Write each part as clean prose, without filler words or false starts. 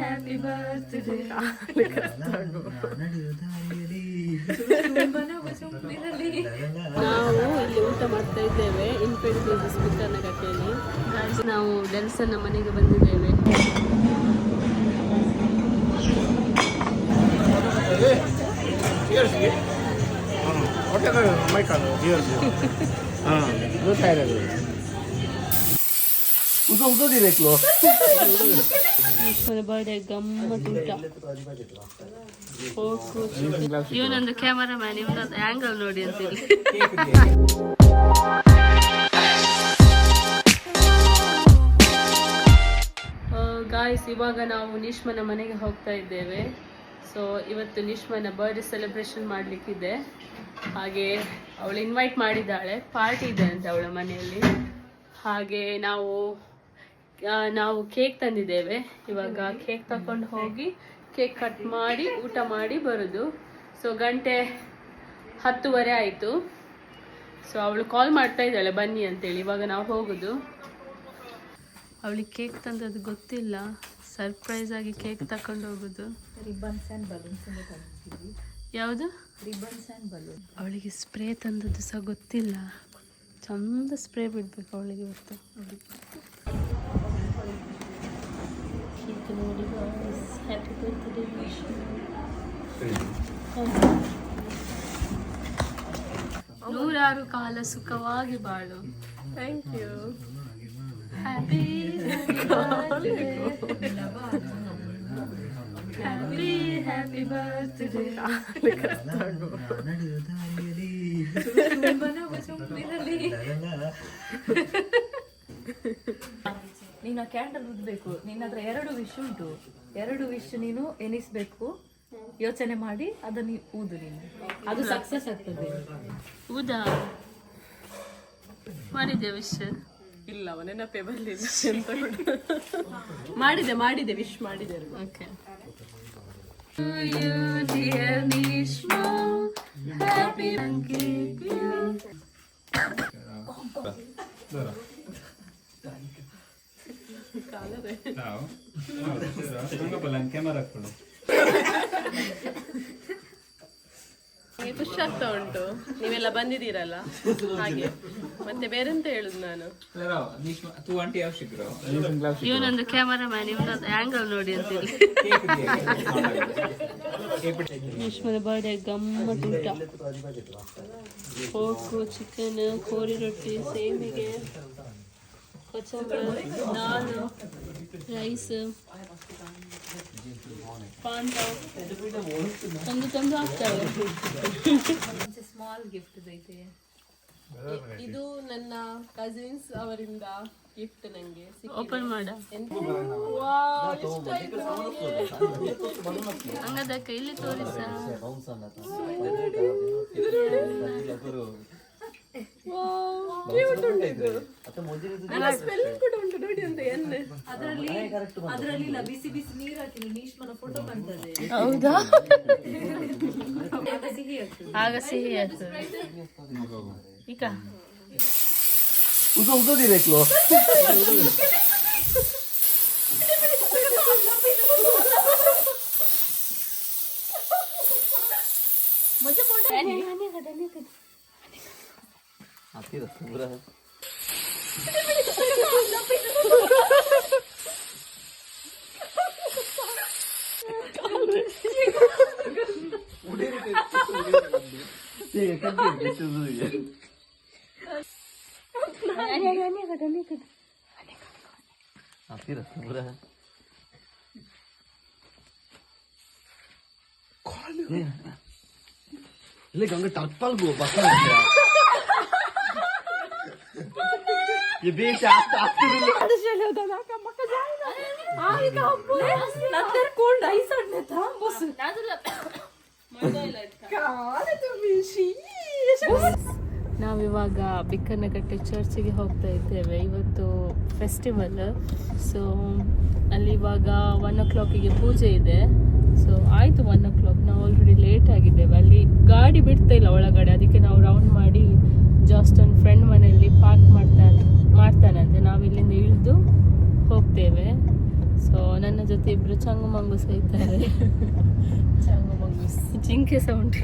happy birthday. ನಾವು ಇಲ್ಲಿ ಊಟ ಮಾಡ್ತಾ ಇದ್ದೇವೆ ಇನ್ಫಿನಿಟಿ ಬಿಸ್ಕಿಟನ್ನ ಕಟ್ಟೆಯಲ್ಲಿ. ನಾವು ಡೆಲ್ಸನ್ನ ಮನೆಗೆ ಬಂದಿದ್ದೇವೆ. ಬರ್ಡೇ ಗಮ್ಮತ್ ಊಟ. ಇವನೊಂದು ಕ್ಯಾಮರಾ ಮ್ಯಾನ್, ಇವನೊಂದು ಆಂಗಲ್ ನೋಡಿ ಅಂತೇಳಿ. ಗಾಯ್ಸ್, ಇವಾಗ ನಾವು ನಿಶ್ಮನ ಮನೆಗೆ ಹೋಗ್ತಾ ಇದ್ದೇವೆ. ಸೊ ಇವತ್ತು ನಿಶ್ಮನ ಬರ್ಡೇ ಸೆಲೆಬ್ರೇಷನ್ ಮಾಡಲಿಕ್ಕಿದೆ. ಹಾಗೆ ಅವಳು ಇನ್ವೈಟ್ ಮಾಡಿದ್ದಾಳೆ, ಪಾರ್ಟಿ ಇದೆ ಅಂತ ಅವಳ ಮನೆಯಲ್ಲಿ. ಹಾಗೆ ನಾವು ಕೇಕ್ ತಂದಿದ್ದೇವೆ. ಇವಾಗ ಕೇಕ್ ತಕೊಂಡು ಹೋಗಿ ಕೇಕ್ ಕಟ್ ಮಾಡಿ ಊಟ ಮಾಡಿ ಬರೋದು. ಸೊ ಗಂಟೆ 10:30 ಆಯಿತು. ಸೊ ಅವಳು ಕಾಲ್ ಮಾಡ್ತಾ ಇದ್ದಾಳೆ ಬನ್ನಿ ಅಂತೇಳಿ. ಇವಾಗ ನಾವು ಹೋಗೋದು. ಅವಳಿಗೆ ಕೇಕ್ ತಂದದ್ದು ಗೊತ್ತಿಲ್ಲ, ಸರ್ಪ್ರೈಸ್ ಆಗಿ ಕೇಕ್ ತಕೊಂಡು ಹೋಗೋದು. Ribbons and balloons. ಯಾವುದು? Ribbons and balloon. ಅವಳಿಗೆ ಸ್ಪ್ರೇ ತಂದದ್ದು ಸಹ ಗೊತ್ತಿಲ್ಲ. ಚಂದ ಸ್ಪ್ರೇ ಬಿಡ್ಬೇಕು ಅವಳಿಗೆ ಇವತ್ತು. ನೋಡಿ ಹ್ಯಾಪಿ ಬರ್ತ್ಡೇ. ನೂರಾರು ಕಾಲ ಸುಖವಾಗಿ ಬಾಳು. Thank you. Happy happy happy birthday. ನೀನು ಕ್ಯಾಂಡಲ್ ಉದ್ಬೇಕು. ನಿನ್ನ ಹತ್ರ 2 ವಿಶ್ ಉಂಟು. 2 ವಿಶ್ ನೀನು ಎನಿಸ್ಬೇಕು. ಯೋಚನೆ ಮಾಡಿ ಅದನ್ನು ಊದು. ನೀನು ಅದು ಸಕ್ಸಸ್ ಆಗ್ತದೆ. ಊದಾ ಮಾಡಿದ್ದೆ ವಿಶ್? ಇಲ್ಲ, ನೆನಪೇ ಬರಲಿಲ್ಲ. ಮಾಡಿದೆ ವಿಶ್ ಮಾಡಿದೆ. ಓಕೆ. ಖುಷಿ ಆಗ್ತಾ ಉಂಟು, ನೀವೆಲ್ಲ ಬಂದಿದ್ದೀರಲ್ಲ ಹಾಗೆ. ಮತ್ತೆ ಬೇರೆಂತ ಹೇಳುದು ನಾನು. ಇವನೊಂದು ಕ್ಯಾಮರಾ ಮ್ಯಾನ್, ಇವನೊಂದು ಆಂಗಲ್ ನೋಡಿ ಅಂತೇಳಿ. ನಿಶ್ಮನ ಬರ್ಡೇ ಗಮ್ಮತ್ ಊಟ. ಪೋರ್ಕು, ಚಿಕನ್, ಕೋರಿ ರೊಟ್ಟಿ, ಸೇಮಿಗೆ, ಕೊಚ್ಚಂಬರಿ, ದಾಲ್, ರೈಸ್, ಪಾನ್ ತಂದು ಹಾಕ್ತಾರೆ. ಸ್ಮಾಲ್ ಗಿಫ್ಟ್ ಐತೆ. ಇದು ನನ್ನ ಕಸಿನ್ಸ್ ಅವರಿಂದ ಗಿಫ್ಟ್. ನಂಗೆ ಓಪನ್ ಮಾಡ. ಹಂಗದಕ್ಕೆ ಇಲ್ಲಿ ತೋರಿಸ. ಅದರಲ್ಲಿ ಬಿಸಿ ಬಿಸಿ ನೀರು ಹಾಕಿ ನೀಶ್ಮನ ಫೋಟೋ ಕಾಣ್ತದೆ. ಹೌದಾ? ಆಗ ಸಿಹಿ ಆಗ್ತದೆ. ಈಗ Ini ganggu tapal gua pasal. Ya bisa aku dulu. ಅದು ಶೆಲೆ ಹೋದಾಗ ಮಕ್ಕ ಜಾಯಿನ ಆಗ ಒಬ್ಬ ನಂತರ ಕೋಲ್ಡ್ ಐಸ್ ಅಡ್ನೆತ ಬಸ್ ನಾವಿವಾಗ ಬಿಕ್ಕನಕಟ್ಟೆ ಚರ್ಚಿಗೆ ಹೋಗ್ತಾ ಇದ್ದೇವೆ. ಇವತ್ತು ಫೆಸ್ಟಿವಲ್. ಸೊ ಅಲ್ಲಿ ಇವಾಗ 1 o'clock ಪೂಜೆ ಇದೆ. ಸೊ ಆಯಿತು 1 o'clock. ನಾವು ಆಲ್ರೆಡಿ ಲೇಟ್ ಆಗಿದ್ದೇವೆ. ಅಲ್ಲಿ ಗಾಡಿ ಬಿಡ್ತಾ ಇಲ್ಲ ಒಳಗಡೆ. ಅದಕ್ಕೆ ನಾವು ರೌಂಡ್ ಮಾಡಿ ಜಾಸ್ಟನ್ ಫ್ರೆಂಡ್ ಮನೆಯಲ್ಲಿ ಪಾರ್ಕ್ ಮಾಡ್ತಾನಂತೆ. ನಾವು ಇಲ್ಲಿಂದ ಇಳಿದು ಹೋಗ್ತೇವೆ. ಸೊ ನನ್ನ ಜೊತೆ ಇಬ್ರು ಚಂಗು ಮಂಗು ಸಹ ಇದ್ದಾರೆ. ಜಿಂಕೆ ಸಹ ಉಂಟು.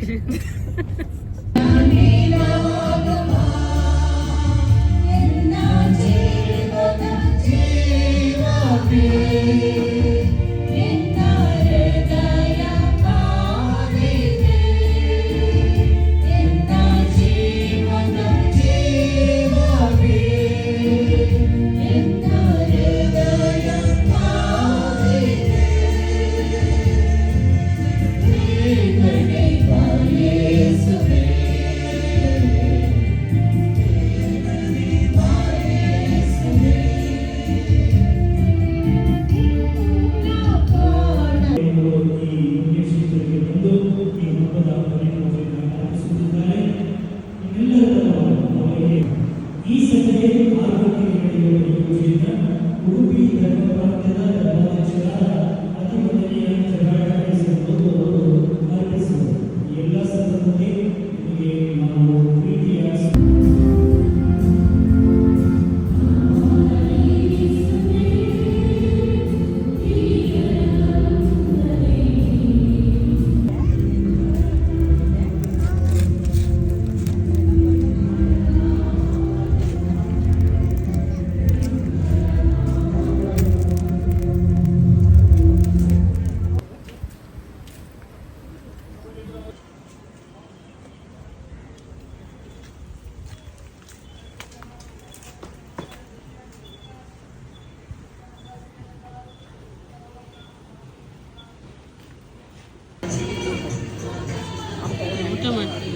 ಊಟ ಮಾಡ್ತೀವಿ.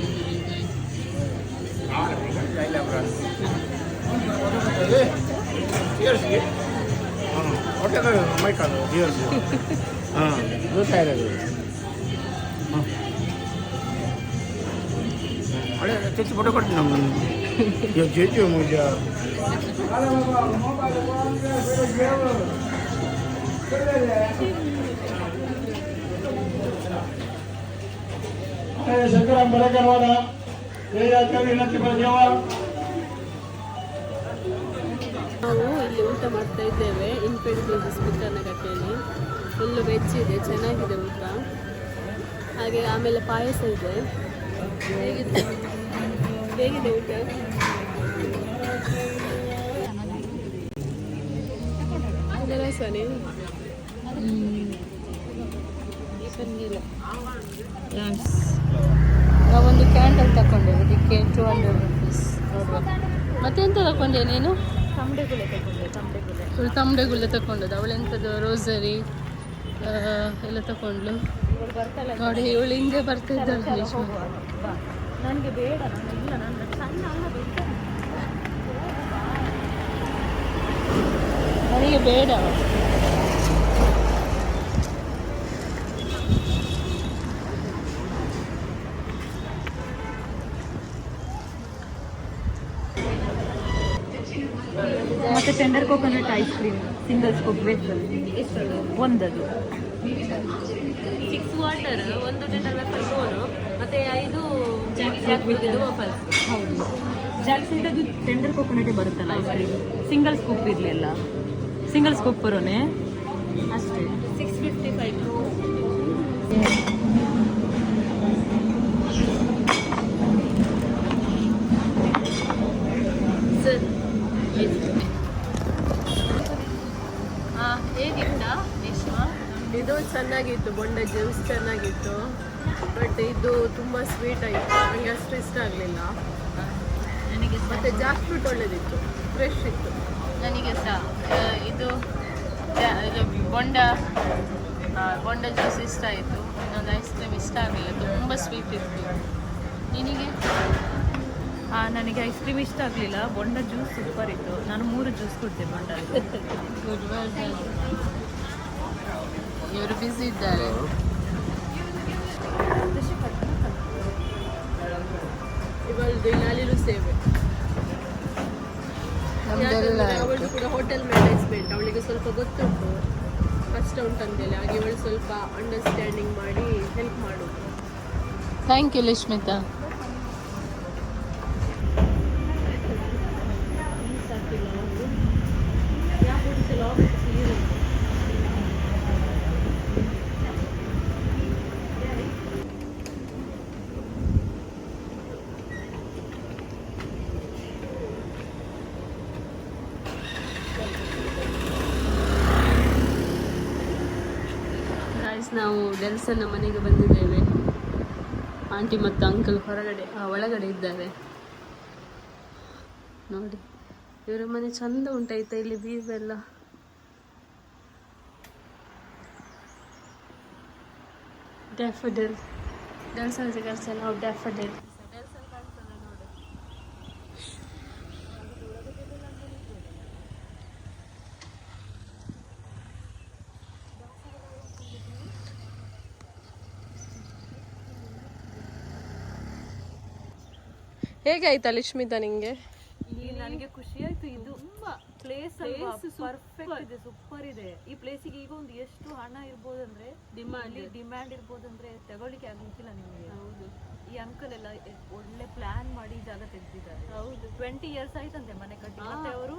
తెచ్చి ఫోటో కొట్టినాము చేతి ಶಂಕರ ಬರಕರವಾದ ನಾವು ಇಲ್ಲಿ ಊಟ ಮಾಡ್ತಾ ಇದ್ದೇವೆ ಇನ್ಫೆಂಟ್ರಿ ಬಿಸ್ಮಿಟ್ಟನಗಟ್ಟೆಯಲ್ಲಿ. ಫುಲ್ಲು ವೆಜ್ ಇದೆ, ಚೆನ್ನಾಗಿದೆ ಊಟ. ಹಾಗೆ ಆಮೇಲೆ ಪಾಯಸ ಇದೆ. ಹೇಗಿದೆ ಊಟ? ಸರಿ ನಾವೊಂದು ಕ್ಯಾಂಡಲ್ ತಗೊಂಡೆ, ಅದಕ್ಕೆ 200 ರುಪೀಸ್. ನೋಡುವ ಮತ್ತೆ ಎಂತ ತಗೊಂಡೆ ನೀನು? ತಂಬೆಗುಳ್ಳೆ ತಗೊಂಡದ್ದು. ಅವಳೆಂಥದ್ದು ರೋಸರಿ ಎಲ್ಲ ತಗೊಂಡ್ಲು. ನೋಡಿ ಇವಳು ಹಿಂದೆ ಬರ್ತಾ ಇದ್ದಾಳೆ. ನನಗೆ ಬೇಡ, ನನಗೆ ಬೇಡ. ಮತ್ತೆ tender coconut ice cream single scoop ಒಂದದು 6 ವಾಟರ್, 1 ಟೆಂಡರ್ ವೇಫರ್ 4, ಮತ್ತೆ 5 ಜಾಕ್ಫ್ರೂಟ್ ವಾಫಲ್ಸ್. ಹೌದು, ಜಾಕ್ಫ್ರೂಟದು ಟೆಂಡರ್ ಕೋಕೋನಟೇ ಬರುತ್ತಲ್ಲ ಐಸ್ ಕ್ರೀಮ್. ಸಿಂಗಲ್ ಸ್ಕೂಪ್ ಇರಲಿಲ್ಲ, ಸಿಂಗಲ್ ಸ್ಕೂಪ್ ಬರೋನೆ ಅಷ್ಟೇ. 655. ಸರ್ ಹೇಗಿತ್ತ ರೇಷ್ಮಾ? ಇದು ಚೆನ್ನಾಗಿತ್ತು, ಬೊಂಡ ಜ್ಯೂಸ್ ಚೆನ್ನಾಗಿತ್ತು. ಬಟ್ ಇದು ತುಂಬ ಸ್ವೀಟ್ ಆಯಿತು, ನನಗೆ ಅಷ್ಟು ಇಷ್ಟ ಆಗಲಿಲ್ಲ. ನನಗೆ ಮತ್ತು ಜಾಕ್ ಫ್ರೂಟ್ ಒಳ್ಳೆದಿತ್ತು, ಫ್ರೆಶ್ ಇತ್ತು. ನನಗೆ ಸಹ ಇದು ಬೊಂಡ ಜ್ಯೂಸ್ ಇಷ್ಟ ಆಯಿತು. ಇನ್ನೊಂದು ಐಸ್ ಕ್ರೀಮ್ ಇಷ್ಟ ಆಗಲಿಲ್ಲ, ತುಂಬ ಸ್ವೀಟ್ ಇತ್ತು. ನಿನಗೆ? ನನಗೆ ಐಸ್ ಕ್ರೀಮ್ ಇಷ್ಟ ಆಗಲಿಲ್ಲ, ಬೊಂಡ ಜ್ಯೂಸ್ ಸೂಪರ್ ಇತ್ತು. ನಾನು 3 ಜ್ಯೂಸ್ ಕೊಡ್ತೆ ಬೊಂಡ. Good word. ಇವರು ಬ್ಯುಸಿ ಇದ್ದಾರೆ. ಇವಳದು ಇಲ್ಲಿನೂ ಸೇವೆ. ಅವಳದು ಕೂಡ ಹೋಟೆಲ್ ಮ್ಯಾನೇಜ್ಮೆಂಟ್, ಅವಳಿಗೆ ಸ್ವಲ್ಪ ಗೊತ್ತುಂಟು ಕಷ್ಟ ಉಂಟಂತೇಳಿ. ಹಾಗೆ ಇವಳು ಸ್ವಲ್ಪ ಅಂಡರ್ಸ್ಟ್ಯಾಂಡಿಂಗ್ ಮಾಡಿ ಹೆಲ್ಪ್ ಮಾಡೋದು. Thank you Lishmita. ಫ್ರೆಂಡ್ಸ್, ನಾವು ಡೆಲ್ಸನ್ನ ಮನೆಗೆ ಬಂದಿದ್ದೇವೆ. ಆಂಟಿ ಮತ್ತು ಅಂಕಲ್ ಹೊರಗಡೆ ಒಳಗಡೆ ಇದ್ದಾರೆ. ನೋಡಿ ಇವರ ಮನೆ ಚಂದ ಉಂಟಾಯ್ತಾ, ಇಲ್ಲಿ ವ್ಯೂ ಎಲ್ಲ. ಡ್ಯಾಫಡಿಲ್, ಡೆಲ್ಸನ್ ಸಿಗರ್ಸ್ ನಾವು ಡ್ಯಾಫಡಿಲ್. ಹೇಗಾಯ್ತಾ ಲಿಶ್ಮಿತಾ ನಿಂಗೆ? ನನಗೆ ಖುಷಿ ಆಯ್ತು. ಇದು ಪ್ಲೇಸ್ ಪರ್ಫೆಕ್ಟ್ ಇದೆ, ಸೂಪರ್ ಇದೆ. ಈ ಪ್ಲೇಸಿಗೆ ಈಗ ಒಂದು ಎಷ್ಟು ಹಣ ಇರ್ಬೋದಂದ್ರೆ, ಡಿಮ್ಯಾಂಡ್ ಇರ್ಬೋದಂದ್ರೆ ತಗೊಳ್ಳಿಕ್ಕೆ ಆಗ್ಲಿಕ್ಕಿಲ್ಲ ನಿಮಗೆ. ಹೌದು, ಈ ಅಂಕಲ್ ಎಲ್ಲ ಒಳ್ಳೆ ಪ್ಲಾನ್ ಮಾಡಿ ಜಾಗ ತೆಗ್ದಿದ್ದಾರೆ. ಹೌದು. 20 years ಆಯ್ತಂತೆ ಮನೆ ಕಟ್ಟಿ. ಮತ್ತೆ ಅವರು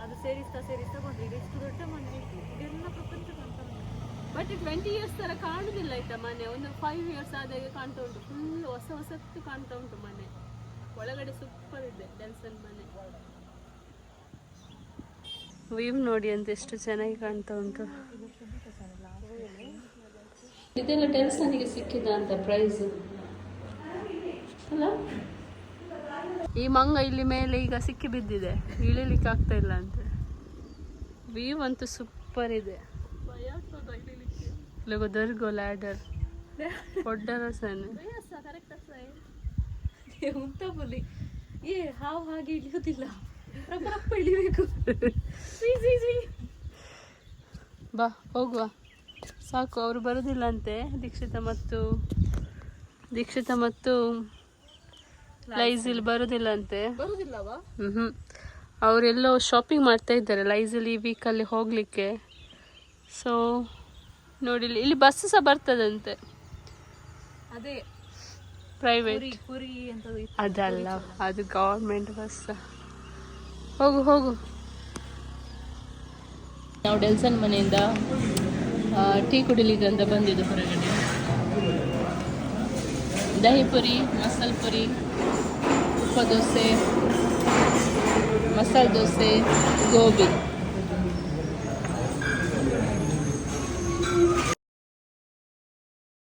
ಅದು ಸೇರಿಸ್ತಾ ಬಂದ್ರು. ಈಗ ಎಷ್ಟು ದೊಡ್ಡ ಮನೆ ಇತ್ತು, ಇದೆಲ್ಲ ಪ್ರಪಂಚ ಕಾಣ್ತಾ ಉಂಟು. ಬಟ್ 20 years ತರ ಕಾಣುದಿಲ್ಲ ಆಯ್ತಾ ಮನೆ. ಒಂದು 5 years ಆದಾಗೆ ಕಾಣ್ತಾ ಉಂಟು. ಫುಲ್ ಹೊಸತ್ತು ಕಾಣ್ತಾ ಉಂಟು ಮನೆ. ಒಳಗಡೆ ಸೂಪರ್ ಇದೆ ಡೆಲ್ಸನ್ ಮನೆ. ವ್ಯೂ ನೋಡಿ ಅಂತ ಎಷ್ಟು ಚೆನ್ನಾಗಿ ಕಾಣ್ತಾ ಉಂಟು. ಇದೆಲ್ಲ ಡೆಲ್ಸನ್ಗೆ ಸಿಕ್ಕಿದ ಅಂತ ಪ್ರೈಸ್ ಅಲ್ಲ. ಈ ಮಂಗ ಇಲ್ಲಿ ಮೇಲೆ ಈಗ ಸಿಕ್ಕಿ ಬಿದ್ದಿದೆ, ಇಳಿಲಿಕ್ಕೆ ಆಗ್ತಾ ಇಲ್ಲ ಅಂತ. ವ್ಯೂ ಅಂತೂ ಸೂಪರ್ ಇದೆ. लोगो दर्गो लैडर ಒಡ್ಡರ ಸಣ್ಣ ಉಂಟ ಬುಲಿ ಹಾವು ಹಾಗೆ ಇಳಿಯೋದಿಲ್ಲ, ರಪ್ಪ ಇಳಿಬೇಕು. ಬಾ ಹೋಗುವ, ಸಾಕು. ಅವರು ಬರೋದಿಲ್ಲ ಅಂತೆ, ದೀಕ್ಷಿತ ಮತ್ತು ಲೈಸಿಲ್ ಬರೋದಿಲ್ಲ ಅಂತೆ. ಬರುದಿಲ್ಲವಾ? ಅವರೆಲ್ಲೋ ಶಾಪಿಂಗ್ ಮಾಡ್ತಾ ಇದ್ದಾರೆ ಲೈಸಿಲ್ ಈ ವೀಕಲ್ಲಿ ಹೋಗಲಿಕ್ಕೆ. ಸೊ ನೋಡಿ, ಇಲ್ಲಿ ಬಸ್ ಸಹ ಬರ್ತದಂತೆ. ಅದೇ ಪ್ರೈವೇಟ್ ಪುರಿ ಅಂತ ಅದಲ್ಲ, ಅದು ಗವರ್ಮೆಂಟ್ ಬಸ್. ಹೋಗು. ನಾವು ಡೆಲ್ಸನ್ ಮನೆಯಿಂದ ಟೀ ಕುಡಿಲಿಕ್ಕೆ ಅಂತ ಬಂದಿದ್ದು ಹೊರಗಡೆ. ದಹಿ ಪುರಿ, ಮಸಾಲೆ ಪುರಿ, ಉಪ್ಪ ದೋಸೆ, ಮಸಾಲೆ ದೋಸೆ, ಗೋಬಿ